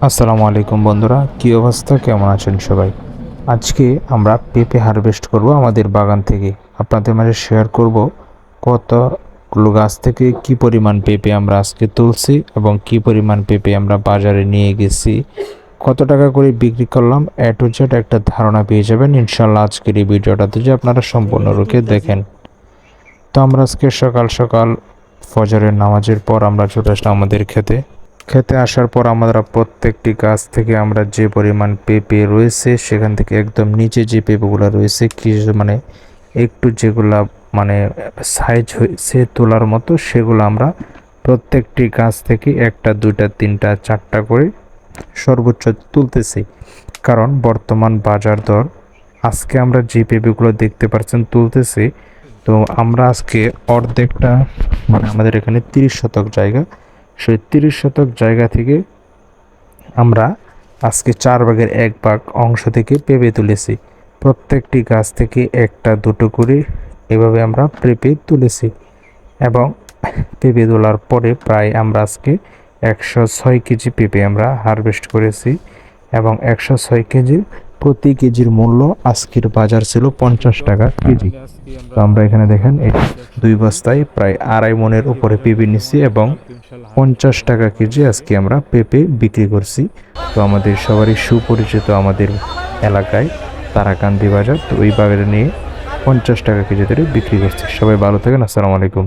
আসসালামু আলাইকুম বন্ধুরা, কি অবস্থা, কেমন আছেন সবাই? আজকে আমরা পেঁপে হারভেস্ট করব আমাদের বাগান থেকে। আপনাদের মাঝে শেয়ার করব কতগুলো গাছ থেকে কি পরিমাণ পেঁপে আমরা আজকে তুলছি এবং কি পরিমাণ পেঁপে আমরা বাজারে নিয়ে গেছি, কত টাকা করে বিক্রি করলাম, এ টু জেড একটা ধারণা পেয়ে যাবেন ইনশাল্লাহ আজকের এই ভিডিওটাতে, যে আপনারা সম্পূর্ণরূপে দেখেন। তো আমরা আজকে সকাল সকাল ফজরের নামাজের পর আমরা চলে আসলাম আমাদের খেতে আসার পর আমরা প্রত্যেকটি গাছ থেকে আমরা যে পরিমাণ পেঁপে রয়েছে সেখান থেকে একদম নিচে যে পেঁপেগুলো রয়েছে কিছু একটু যেগুলা মানে সাইজ হয়েছে তোলার মতো, সেগুলো আমরা প্রত্যেকটি গাছ থেকে একটা দুইটা তিনটা চারটা করে সর্বোচ্চ তুলতেছি। কারণ বর্তমান বাজার দর, আজকে আমরা যে পেঁপেগুলো দেখতে পাচ্ছেন তুলতেছি, তো আমরা আজকে অর্ধেকটা আমাদের এখানে 30 শতক জায়গা, সেই 30 শতক জায়গা থেকে আমরা আজকে 1/4 অংশ থেকে পেঁপে তুলেছি। প্রত্যেকটি গাছ থেকে একটা দুটো করে এভাবে আমরা পেঁপে তুলেছি এবং পেঁপে তোলার পরে প্রায় আমরা আজকে 106 কেজি পেঁপে আমরা হারভেস্ট করেছি এবং 106 কেজি, প্রতি কেজির মূল্য আজকের বাজার ছিল 50 টাকা কেজি। তো আমরা এখানে দেখেন এই 2 বস্তায় প্রায় 2.5 মনের উপরে পেঁপে নিচ্ছি এবং 50 টাকা কেজি আজকে আমরা পেঁপে বিক্রি করছি। তো আমাদের সবারই সুপরিচিত আমাদের এলাকায় তারাকান্দি বাজার, তো ওই বাজারে নিয়ে 50 টাকা কেজি ধরে বিক্রি করছি। সবাই ভালো থাকেন, আসসালামু আলাইকুম।